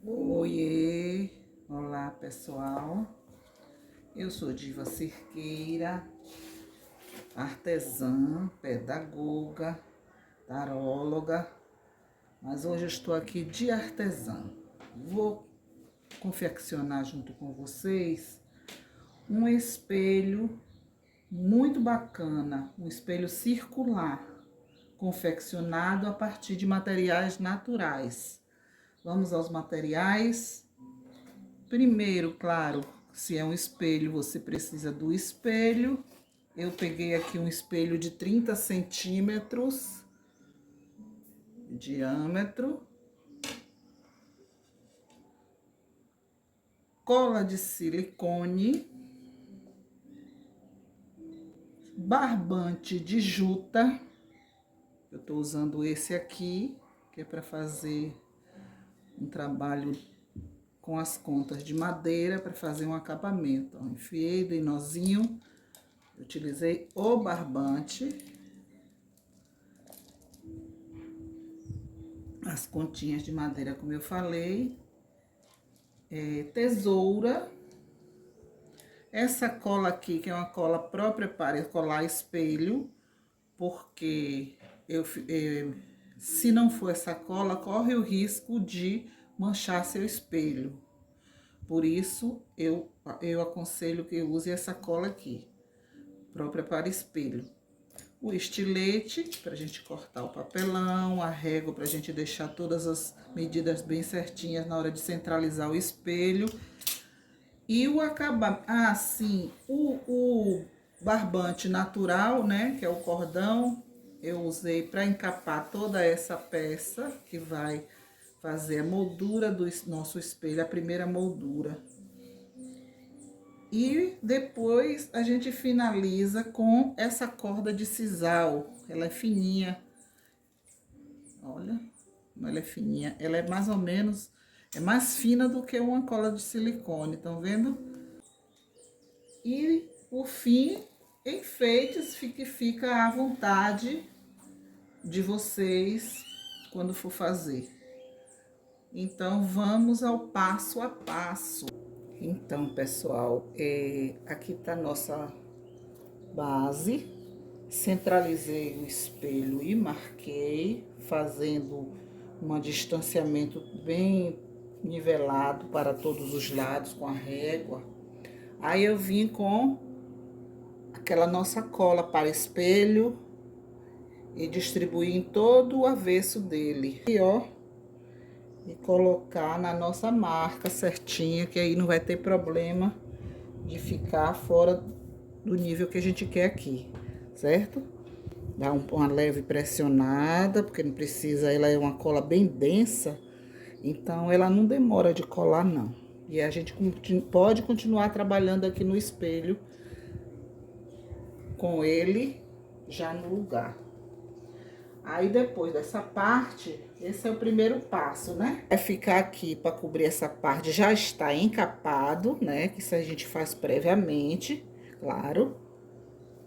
Oiê, olá pessoal, eu sou Diva Cerqueira, artesã, pedagoga, taróloga, mas hoje eu estou aqui de artesã. Vou confeccionar junto com vocês um espelho muito bacana, um espelho circular, confeccionado a partir de materiais naturais. Vamos aos materiais. Primeiro, claro, se é um espelho, você precisa do espelho. Eu peguei aqui um espelho de 30 centímetros de diâmetro. Cola de silicone. Barbante de juta. Eu tô usando esse aqui, que é para fazer um trabalho com as contas de madeira, para fazer um acabamento. Ó, enfiei, dei nozinho. Utilizei o barbante, as continhas de madeira, como eu falei, tesoura, essa cola aqui, que é uma cola própria para colar espelho, porque se não for essa cola, corre o risco de manchar seu espelho. Por isso, eu aconselho que use essa cola aqui, própria para espelho. O estilete, para a gente cortar o papelão, a régua, para a gente deixar todas as medidas bem certinhas na hora de centralizar o espelho. E o acabamento, sim, o barbante natural, né, que é o cordão, eu usei para encapar toda essa peça, que vai fazer a moldura do nosso espelho, a primeira moldura. E depois a gente finaliza com essa corda de sisal. Ela é fininha. Olha, como ela é fininha. Ela é mais ou menos, é mais fina do que uma cola de silicone, estão vendo? E por fim, enfeites, fica à vontade de vocês quando for fazer. Então vamos ao passo a passo. Então, pessoal, aqui tá nossa base. Centralizei o espelho e marquei, fazendo um distanciamento bem nivelado para todos os lados com a régua. Aí eu vim com aquela nossa cola para espelho e distribuí em todo o avesso dele. E ó, e colocar na nossa marca certinha, que aí não vai ter problema de ficar fora do nível que a gente quer aqui, certo? Dá uma leve pressionada, porque não precisa, ela é uma cola bem densa, então ela não demora de colar não. E a gente pode continuar trabalhando aqui no espelho com ele já no lugar. Aí depois dessa parte, esse é o primeiro passo, né? É ficar aqui para cobrir essa parte, já está encapado, né? Que isso a gente faz previamente, claro.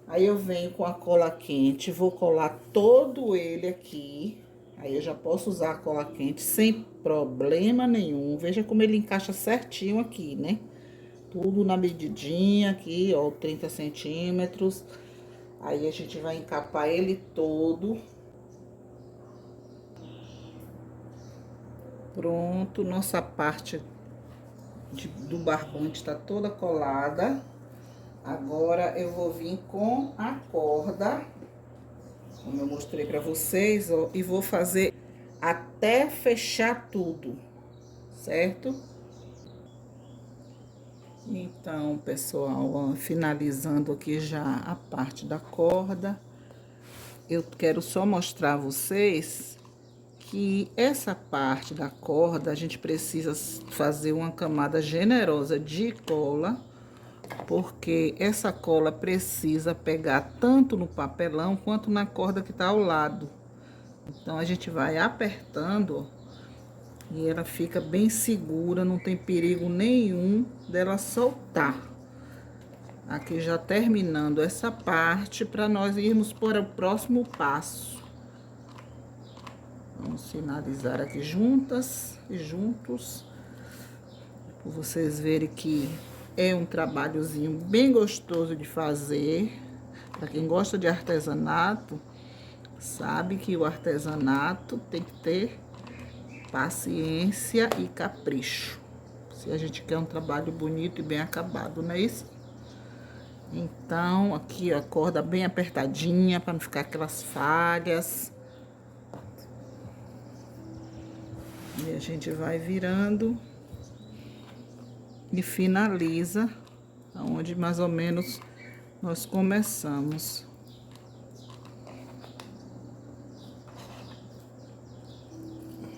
Aí eu venho com a cola quente, vou colar todo ele aqui. Aí eu já posso usar a cola quente sem problema nenhum. Veja como ele encaixa certinho aqui, né? Tudo na medidinha aqui, ó, 30 centímetros. Aí a gente vai encapar ele todo. Pronto, nossa parte do barbante tá toda colada. Agora eu vou vir com a corda, como eu mostrei pra vocês, ó, e vou fazer até fechar tudo, certo? Então, pessoal, ó, finalizando aqui já a parte da corda, eu quero só mostrar a vocês que essa parte da corda a gente precisa fazer uma camada generosa de cola, porque essa cola precisa pegar tanto no papelão quanto na corda que tá ao lado. Então a gente vai apertando e ela fica bem segura, não tem perigo nenhum dela soltar. Aqui já terminando essa parte para nós irmos para o próximo passo. Vamos finalizar aqui juntas e juntos. Pra vocês verem que é um trabalhozinho bem gostoso de fazer. Para quem gosta de artesanato, sabe que o artesanato tem que ter paciência e capricho. Se a gente quer um trabalho bonito e bem acabado, não é isso? Então, aqui ó, a corda bem apertadinha para não ficar aquelas falhas. E a gente vai virando e finaliza aonde mais ou menos nós começamos.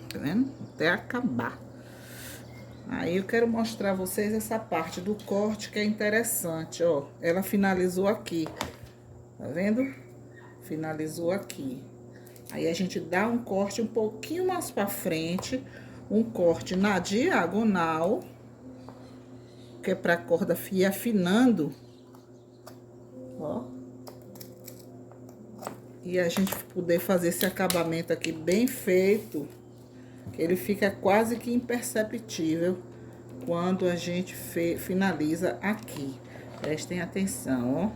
Tá vendo? Até acabar. Aí eu quero mostrar a vocês essa parte do corte que é interessante, ó. Ela finalizou aqui, tá vendo? Finalizou aqui. Aí a gente dá um corte um pouquinho mais pra frente, um corte na diagonal, que é pra corda ir afinando, ó. E a gente poder fazer esse acabamento aqui bem feito, que ele fica quase que imperceptível quando a gente finaliza aqui. Prestem atenção, ó.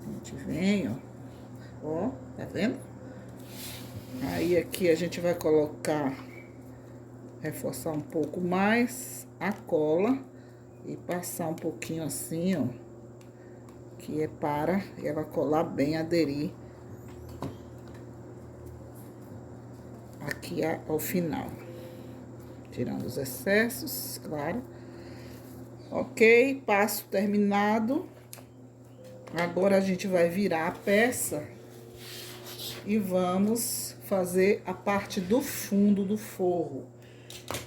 A gente vem, ó, tá vendo? Aí aqui a gente vai colocar, reforçar um pouco mais a cola e passar um pouquinho assim, ó, que é para ela colar bem, aderir aqui ao final, tirando os excessos, claro. Ok, passo terminado. Agora a gente vai virar a peça e vamos fazer a parte do fundo do forro.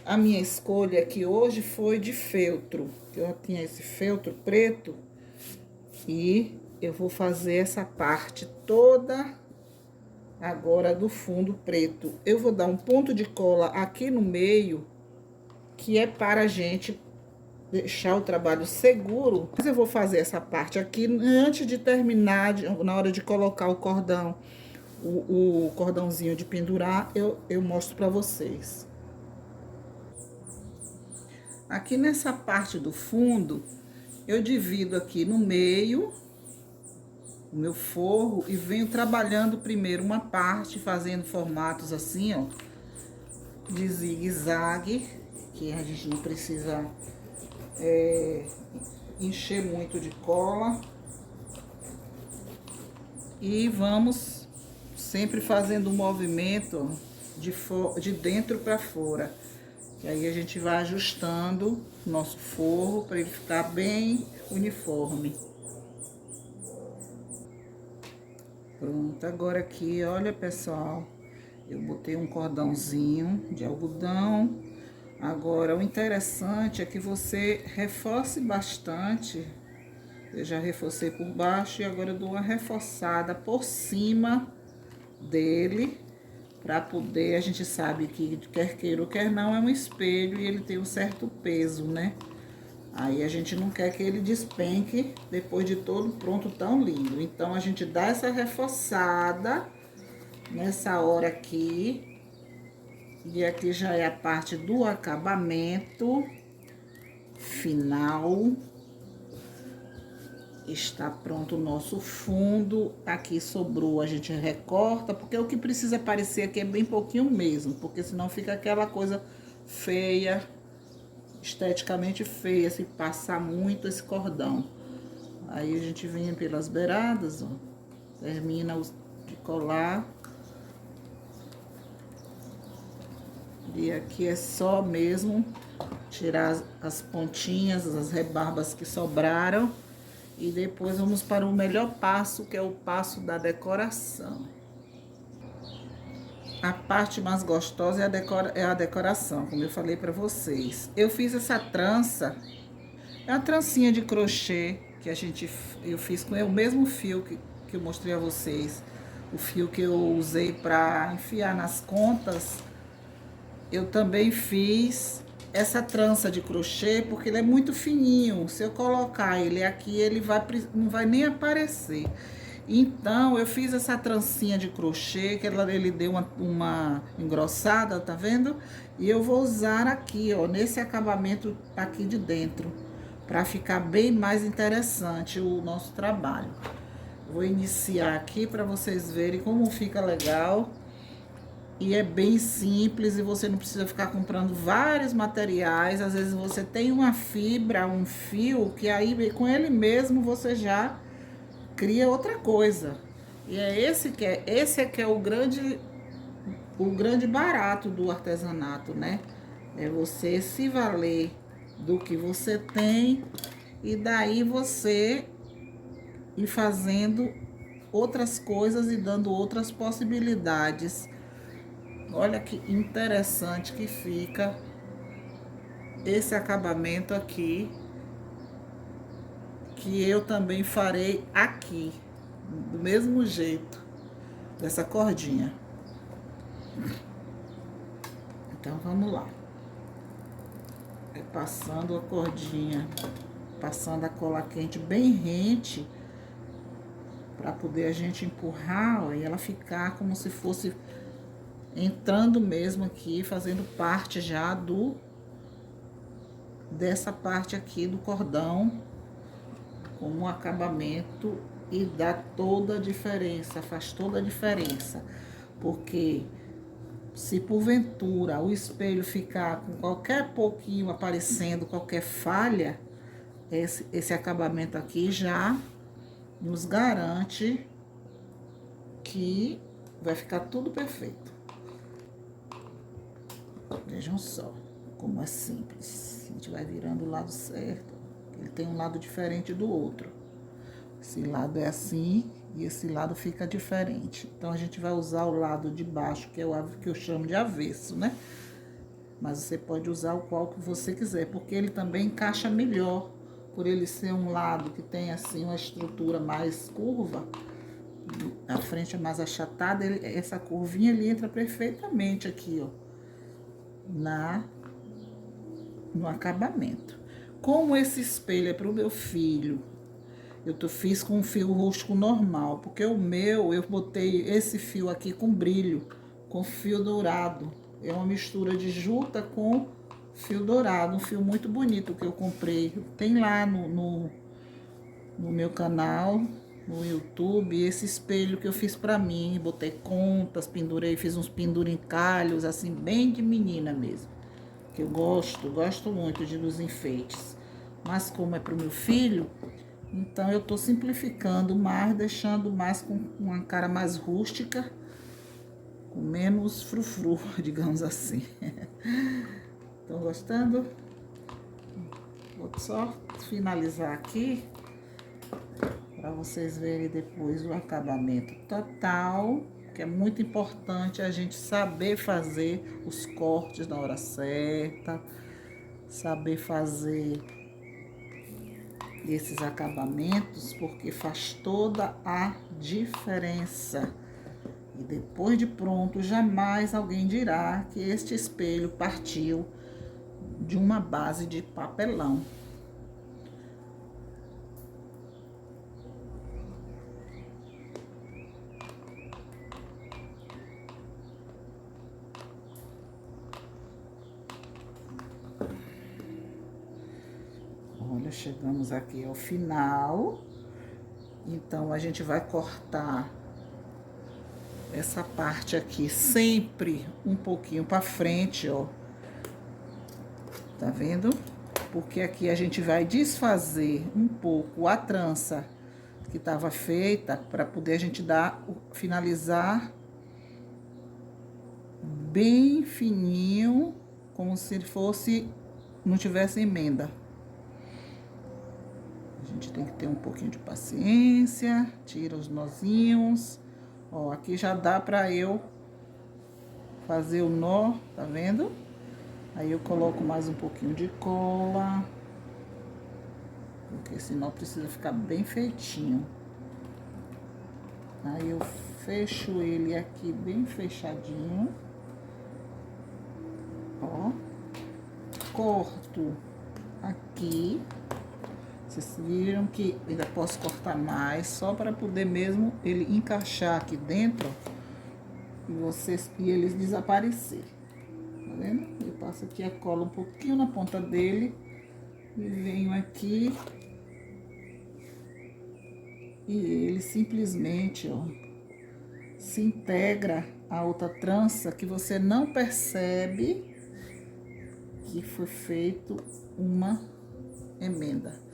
A minha escolha aqui hoje foi de feltro. Eu tinha esse feltro preto e eu vou fazer essa parte toda agora do fundo preto. Eu vou dar um ponto de cola aqui no meio, que é para a gente deixar o trabalho seguro. Mas eu vou fazer essa parte aqui antes de terminar, na hora de colocar o cordão, o cordãozinho de pendurar, eu mostro para vocês. Aqui nessa parte do fundo, eu divido aqui no meio o meu forro e venho trabalhando primeiro uma parte, fazendo formatos assim, ó, de zigue-zague, que a gente não precisa encher muito de cola. E vamos sempre fazendo um movimento de dentro para fora. E aí a gente vai ajustando nosso forro para ele ficar bem uniforme. Pronto, agora aqui, olha pessoal, eu botei um cordãozinho de algodão. Agora, o interessante é que você reforce bastante. Eu já reforcei por baixo e agora eu dou uma reforçada por cima dele, para poder, a gente sabe que quer queira ou quer não, é um espelho e ele tem um certo peso, né? Aí a gente não quer que ele despenque depois de todo pronto, tão lindo. Então a gente dá essa reforçada nessa hora aqui. E aqui já é a parte do acabamento final. Está pronto o nosso fundo. Aqui sobrou, a gente recorta, porque o que precisa aparecer aqui é bem pouquinho mesmo, porque senão fica aquela coisa feia, esteticamente feia, se passar muito esse cordão. Aí a gente vem pelas beiradas, ó, termina de colar. E aqui é só mesmo tirar as pontinhas, as rebarbas que sobraram. E depois vamos para o melhor passo, que é o passo da decoração. A parte mais gostosa é a decoração, como eu falei para vocês. Eu fiz essa trança, é uma trancinha de crochê que eu fiz com o mesmo fio que eu mostrei a vocês. O fio que eu usei para enfiar nas contas, eu também fiz essa trança de crochê, porque ele é muito fininho. Se eu colocar ele aqui, ele não vai nem aparecer. Então, eu fiz essa trancinha de crochê, que ele deu uma engrossada, tá vendo? E eu vou usar aqui, ó, nesse acabamento aqui de dentro, para ficar bem mais interessante o nosso trabalho. Vou iniciar aqui para vocês verem como fica legal. E é bem simples e você não precisa ficar comprando vários materiais. Às vezes você tem uma fibra, um fio, que aí com ele mesmo você já cria outra coisa. E é esse é que é o grande barato do artesanato, né? É você se valer do que você tem e daí você ir fazendo outras coisas e dando outras possibilidades. Olha que interessante que fica esse acabamento aqui, que eu também farei aqui, do mesmo jeito, dessa cordinha. Então vamos lá. É passando a cordinha, passando a cola quente bem rente, para poder a gente empurrar, ó, e ela ficar como se fosse entrando mesmo aqui, fazendo parte já dessa parte aqui do cordão, como acabamento, e dá toda a diferença, faz toda a diferença, porque se porventura o espelho ficar com qualquer pouquinho aparecendo, qualquer falha, esse acabamento aqui já nos garante que vai ficar tudo perfeito. Vejam só como é simples. A gente vai virando o lado certo. Ele tem um lado diferente do outro. Esse lado é assim e esse lado fica diferente. Então, a gente vai usar o lado de baixo, que é o que eu chamo de avesso, né? Mas você pode usar o qual que você quiser, porque ele também encaixa melhor. Por ele ser um lado que tem, assim, uma estrutura mais curva, a frente é mais achatada, essa curvinha ele entra perfeitamente aqui, ó, no acabamento. Como esse espelho é para o meu filho, fiz com um fio rústico normal, porque o meu, eu botei esse fio aqui com brilho, com fio dourado. É uma mistura de juta com fio dourado, um fio muito bonito que eu comprei. Tem lá no meu canal, no YouTube, esse espelho que eu fiz pra mim. Botei contas, pendurei, fiz uns pendurincalhos, assim, bem de menina mesmo. Que eu gosto muito dos enfeites. Mas como é pro meu filho, então eu tô simplificando mais, deixando mais com uma cara mais rústica, com menos frufru, digamos assim. Estão gostando? Vou só finalizar aqui para vocês verem depois o acabamento total, que é muito importante a gente saber fazer os cortes na hora certa, saber fazer esses acabamentos, porque faz toda a diferença. E depois de pronto, jamais alguém dirá que este espelho partiu de uma base de papelão. Olha, chegamos aqui ao final. Então, a gente vai cortar essa parte aqui sempre um pouquinho para frente, ó. Tá vendo? Porque aqui a gente vai desfazer um pouco a trança que estava feita para poder a gente finalizar bem fininho, como se fosse não tivesse emenda. A gente tem que ter um pouquinho de paciência, tira os nozinhos. Ó, aqui já dá pra eu fazer o nó, tá vendo? Aí eu coloco mais um pouquinho de cola, porque esse nó precisa ficar bem feitinho. Aí eu fecho ele aqui bem fechadinho. Ó, corto aqui. Vocês viram que ainda posso cortar mais, só para poder mesmo ele encaixar aqui dentro, ó, e eles desaparecer. Tá vendo? Eu passo aqui a cola um pouquinho na ponta dele e venho aqui e ele simplesmente, ó, se integra a outra trança que você não percebe que foi feito uma emenda.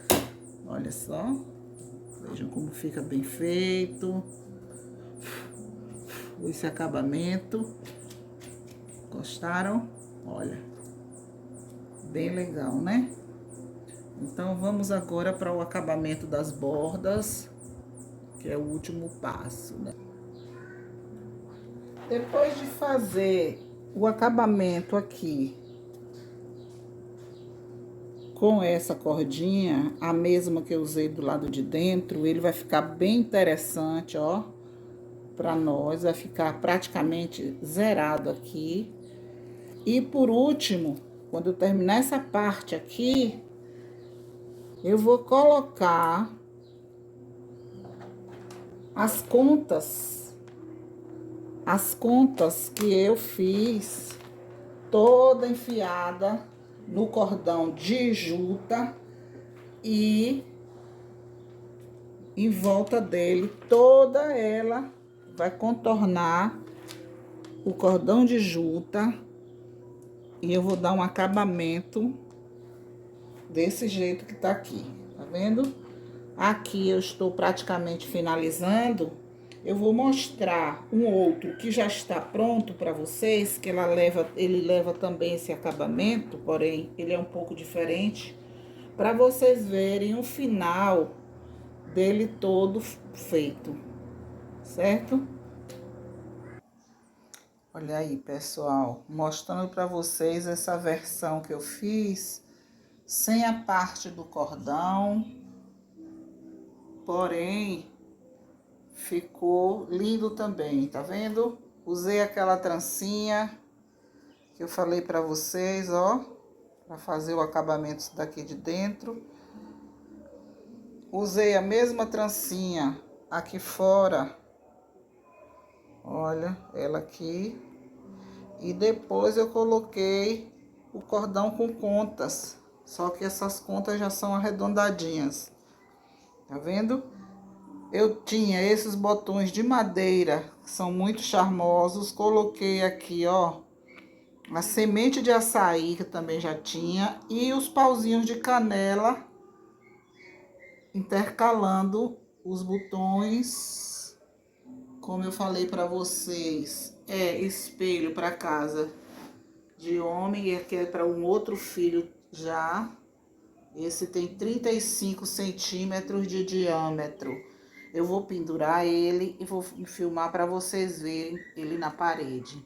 Olha só, vejam como fica bem feito esse acabamento. Gostaram? Olha, bem legal, né? Então, vamos agora para o acabamento das bordas, que é o último passo, né? Depois de fazer o acabamento aqui com essa cordinha, a mesma que eu usei do lado de dentro, ele vai ficar bem interessante, ó, para nós. Vai ficar praticamente zerado aqui. E por último, quando eu terminar essa parte aqui, eu vou colocar as contas que eu fiz toda enfiada no cordão de juta e em volta dele, toda ela vai contornar o cordão de juta e eu vou dar um acabamento desse jeito que tá aqui, tá vendo? Aqui eu estou praticamente finalizando. Eu vou mostrar um outro que já está pronto para vocês, que ele leva também esse acabamento, porém ele é um pouco diferente, para vocês verem o final dele todo feito, certo? Olha aí, pessoal, mostrando para vocês essa versão que eu fiz sem a parte do cordão, porém ficou lindo também, tá vendo? Usei aquela trancinha que eu falei pra vocês, ó, pra fazer o acabamento daqui de dentro. Usei a mesma trancinha aqui fora, olha, ela aqui. E depois eu coloquei o cordão com contas, só que essas contas já são arredondadinhas, tá vendo? Eu tinha esses botões de madeira, que são muito charmosos. Coloquei aqui, ó, a semente de açaí, que também já tinha. E os pauzinhos de canela, intercalando os botões. Como eu falei pra vocês, é espelho para casa de homem. E aqui é para um outro filho já. Esse tem 35 centímetros de diâmetro. Eu vou pendurar ele e vou filmar para vocês verem ele na parede.